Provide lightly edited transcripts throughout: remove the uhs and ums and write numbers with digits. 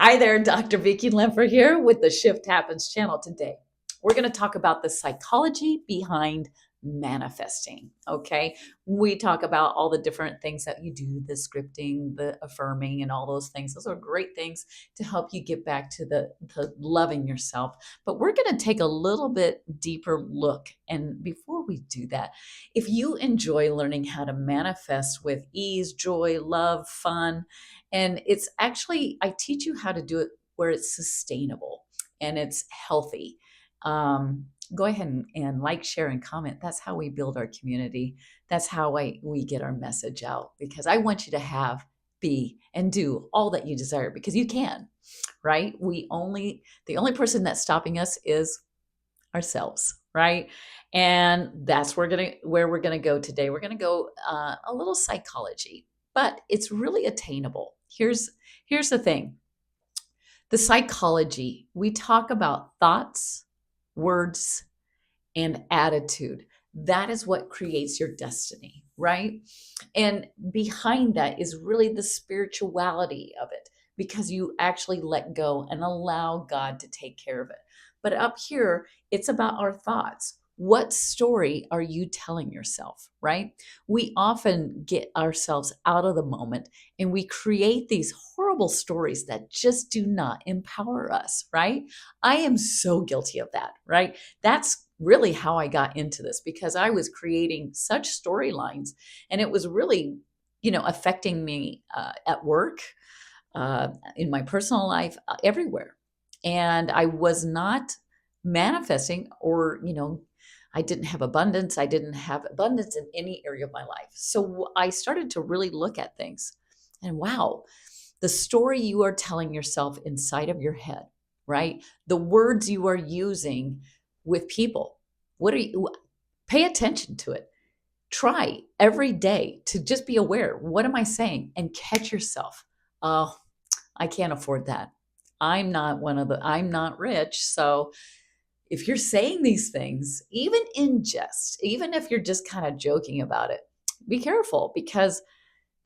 Hi there, Dr. Vicky Lemper here with the Shift Happens channel today. We're going to talk about the psychology behind manifesting. Okay. We talk about all the different things that you do, the scripting, the affirming, and all those things. Those are great things to help you get back to the loving yourself. But we're going to take a little bit deeper look. And before we do that, if you enjoy learning how to manifest with ease, joy, love, fun, and it's actually, I teach you how to do it where it's sustainable and it's healthy. Go ahead and like, share, and comment. That's how we build our community. That's how we get our message out, because I want you to have, be, and do all that you desire, because you can, right? The only person that's stopping us is ourselves, right? And that's where we're gonna go today. We're gonna go a little psychology, but it's really attainable. Here's the thing. The psychology, we talk about thoughts, words, and attitude. That is what creates your destiny, right? And behind that is really the spirituality of it, because you actually let go and allow God to take care of it. But up here, it's about our thoughts. What story are you telling yourself, right? We often get ourselves out of the moment and we create these horrible stories that just do not empower us, right? I am so guilty of that, right? That's really how I got into this, because I was creating such storylines, and it was really, affecting me at work, in my personal life, everywhere. And I was not manifesting, or, I didn't have abundance. I didn't have abundance in any area of my life. So I started to really look at things, and wow, the story you are telling yourself inside of your head, right? The words you are using with people. Pay attention to it. Try every day to just be aware. What am I saying? And catch yourself. Oh, I can't afford that. I'm not rich. So if you're saying these things, even in jest, even if you're just kind of joking about it, be careful, because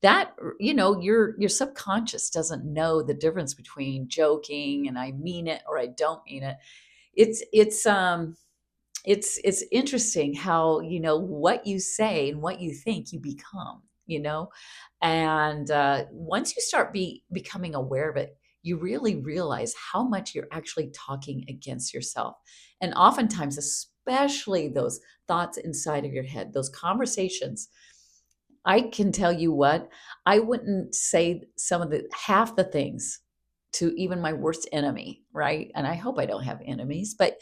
that, your subconscious doesn't know the difference between joking and I mean it or I don't mean it. It's interesting how, what you say and what you think, you become, and once you start becoming aware of it, you really realize how much you're actually talking against yourself. And oftentimes, especially those thoughts inside of your head, those conversations, I can tell you what, I wouldn't say half the things to even my worst enemy, right? And I hope I don't have enemies, but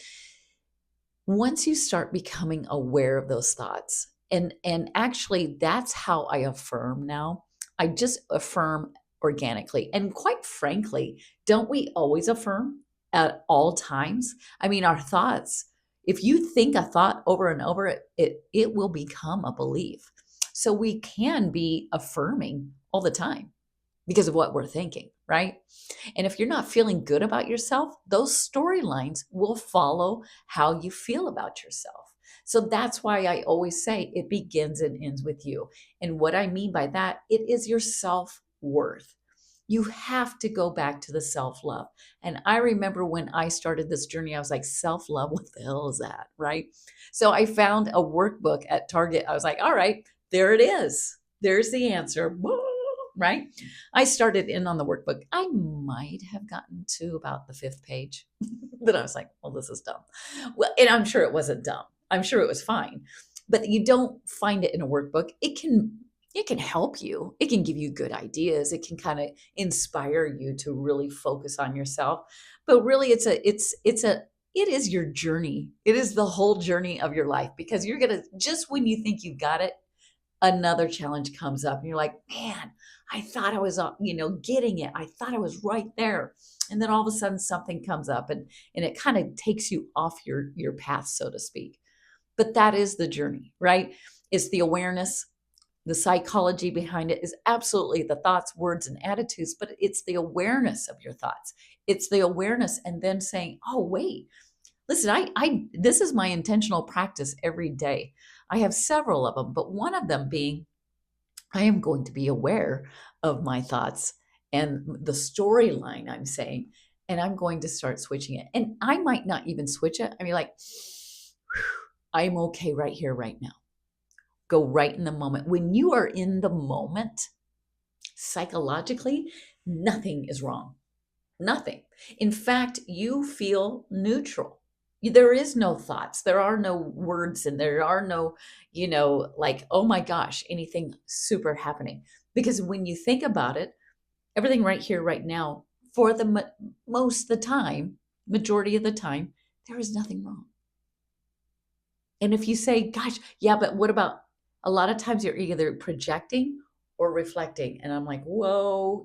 once you start becoming aware of those thoughts, and actually that's how I affirm now. I just affirm organically. And quite frankly, don't we always affirm at all times? I mean, our thoughts, if you think a thought over and over, it will become a belief. So we can be affirming all the time because of what we're thinking, right? And if you're not feeling good about yourself, those storylines will follow how you feel about yourself. So that's why I always say it begins and ends with you. And what I mean by that, it is your self worth. You have to go back to the self love. And I remember when I started this journey, I was like, self love, what the hell is that? Right. So I found a workbook at Target. I was like, all right, there it is. There's the answer. Right? I started in on the workbook. I might have gotten to about the fifth page. Then I was like, well, this is dumb. Well, and I'm sure it wasn't dumb. I'm sure it was fine. But you don't find it in a workbook. It can help you. It can give you good ideas. It can kind of inspire you to really focus on yourself. But really it is your journey. It is the whole journey of your life, because you're going to, just when you think you've got it, another challenge comes up and you're like, man, I thought I was, getting it. I thought I was right there. And then all of a sudden something comes up, and it kind of takes you off your path, so to speak. But that is the journey, right? It's the awareness. The psychology behind it is absolutely the thoughts, words, and attitudes, but it's the awareness of your thoughts. It's the awareness, and then saying, oh, wait, listen, this is my intentional practice every day. I have several of them, but one of them being, I am going to be aware of my thoughts and the storyline I'm saying, and I'm going to start switching it. And I might not even switch it. I mean, like, I'm okay right here, right now. Go right in the moment. When you are in the moment, psychologically, nothing is wrong. Nothing. In fact, you feel neutral. There is no thoughts. There are no words, and there are no, like, oh my gosh, anything super happening. Because when you think about it, everything right here, right now, for the most of the time, majority of the time, there is nothing wrong. And if you say, gosh, yeah, but what about a lot of times you're either projecting or reflecting? And I'm like, whoa,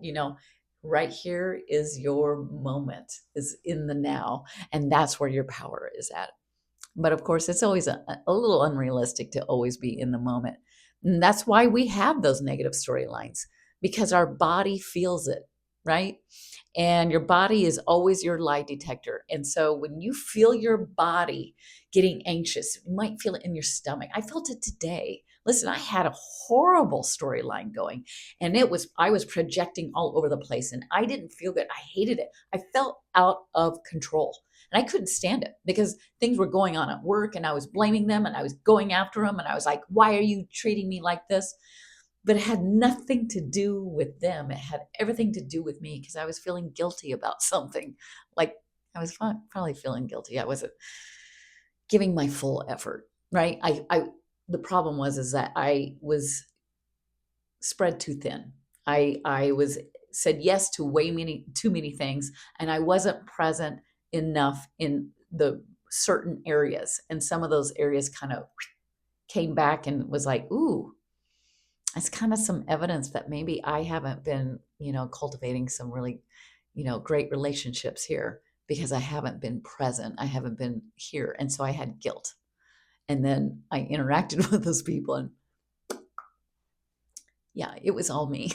right here is your moment, is in the now. And that's where your power is at. But of course, it's always a little unrealistic to always be in the moment. And that's why we have those negative storylines, because our body feels it, right? And your body is always your lie detector. And so when you feel your body getting anxious, you might feel it in your stomach. I felt it today. Listen, I had a horrible storyline going, and I was projecting all over the place, and I didn't feel good. I hated it. I felt out of control. And I couldn't stand it because things were going on at work, and I was blaming them, and I was going after them, and I was like, why are you treating me like this? But it had nothing to do with them. It had everything to do with me, because I was feeling guilty about something. Like, I was probably feeling guilty. I wasn't giving my full effort, right? The problem is that I was spread too thin. I was said yes to too many things, and I wasn't present enough in the certain areas. And some of those areas kind of came back and was like, ooh, it's kind of some evidence that maybe I haven't been, cultivating some really, great relationships here, because I haven't been present. I haven't been here. And so I had guilt. And then I interacted with those people, and yeah, it was all me.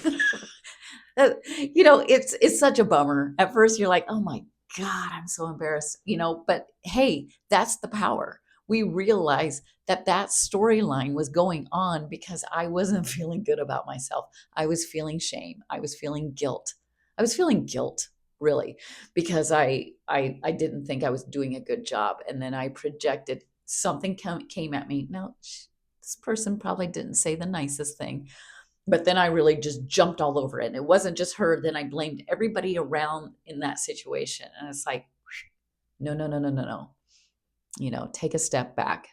It's such a bummer. At first you're like, oh my God, I'm so embarrassed, but hey, that's the power. We realize that storyline was going on because I wasn't feeling good about myself. I was feeling shame. I was feeling guilt. I was feeling guilt, really, because I didn't think I was doing a good job. And then I projected something came at me. Now, this person probably didn't say the nicest thing, but then I really just jumped all over it. And it wasn't just her. Then I blamed everybody around in that situation. And it's like, no, no, no, no, no, no. Take a step back.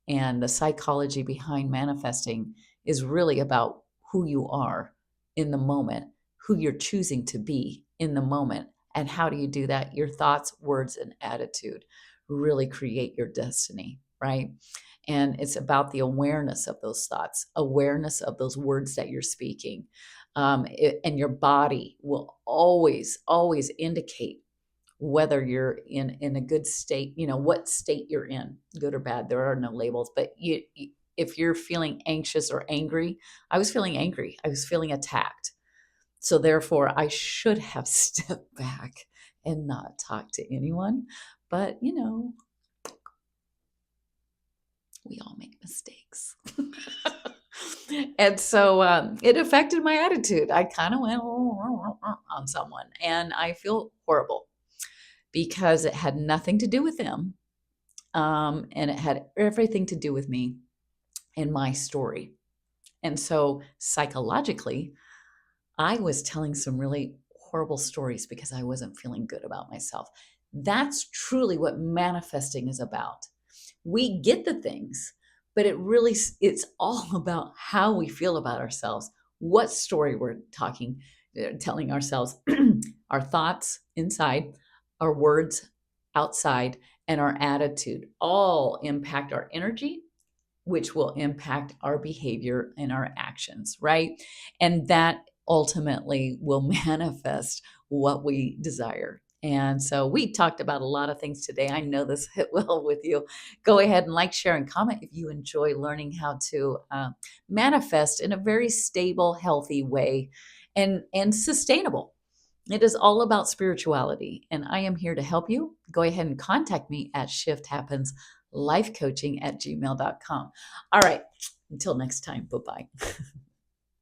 And the psychology behind manifesting is really about who you are in the moment, who you're choosing to be in the moment. And how do you do that? Your thoughts, words, and attitude really create your destiny, right? And it's about the awareness of those thoughts, awareness of those words that you're speaking. And your body will always, always indicate whether you're in a good state, what state you're in, good or bad. There are no labels, but if you're feeling anxious or angry, I was feeling angry. I was feeling attacked. So therefore, I should have stepped back and not talked to anyone. But, we all make mistakes. And so it affected my attitude. I kind of went on someone, and I feel horrible because it had nothing to do with them. And it had everything to do with me and my story. And so psychologically, I was telling some really horrible stories because I wasn't feeling good about myself. That's truly what manifesting is about. We get the things, but it's all about how we feel about ourselves, what story we're telling ourselves, our thoughts inside, our words outside, and our attitude all impact our energy, which will impact our behavior and our actions, right? And that ultimately will manifest what we desire. And so we talked about a lot of things today. I know this hit well with you. Go ahead and like, share, and comment if you enjoy learning how to manifest in a very stable, healthy way and sustainable. It is all about spirituality, and I am here to help you. Go ahead and contact me at shifthappenslifecoaching@gmail.com. All right, until next time, bye-bye.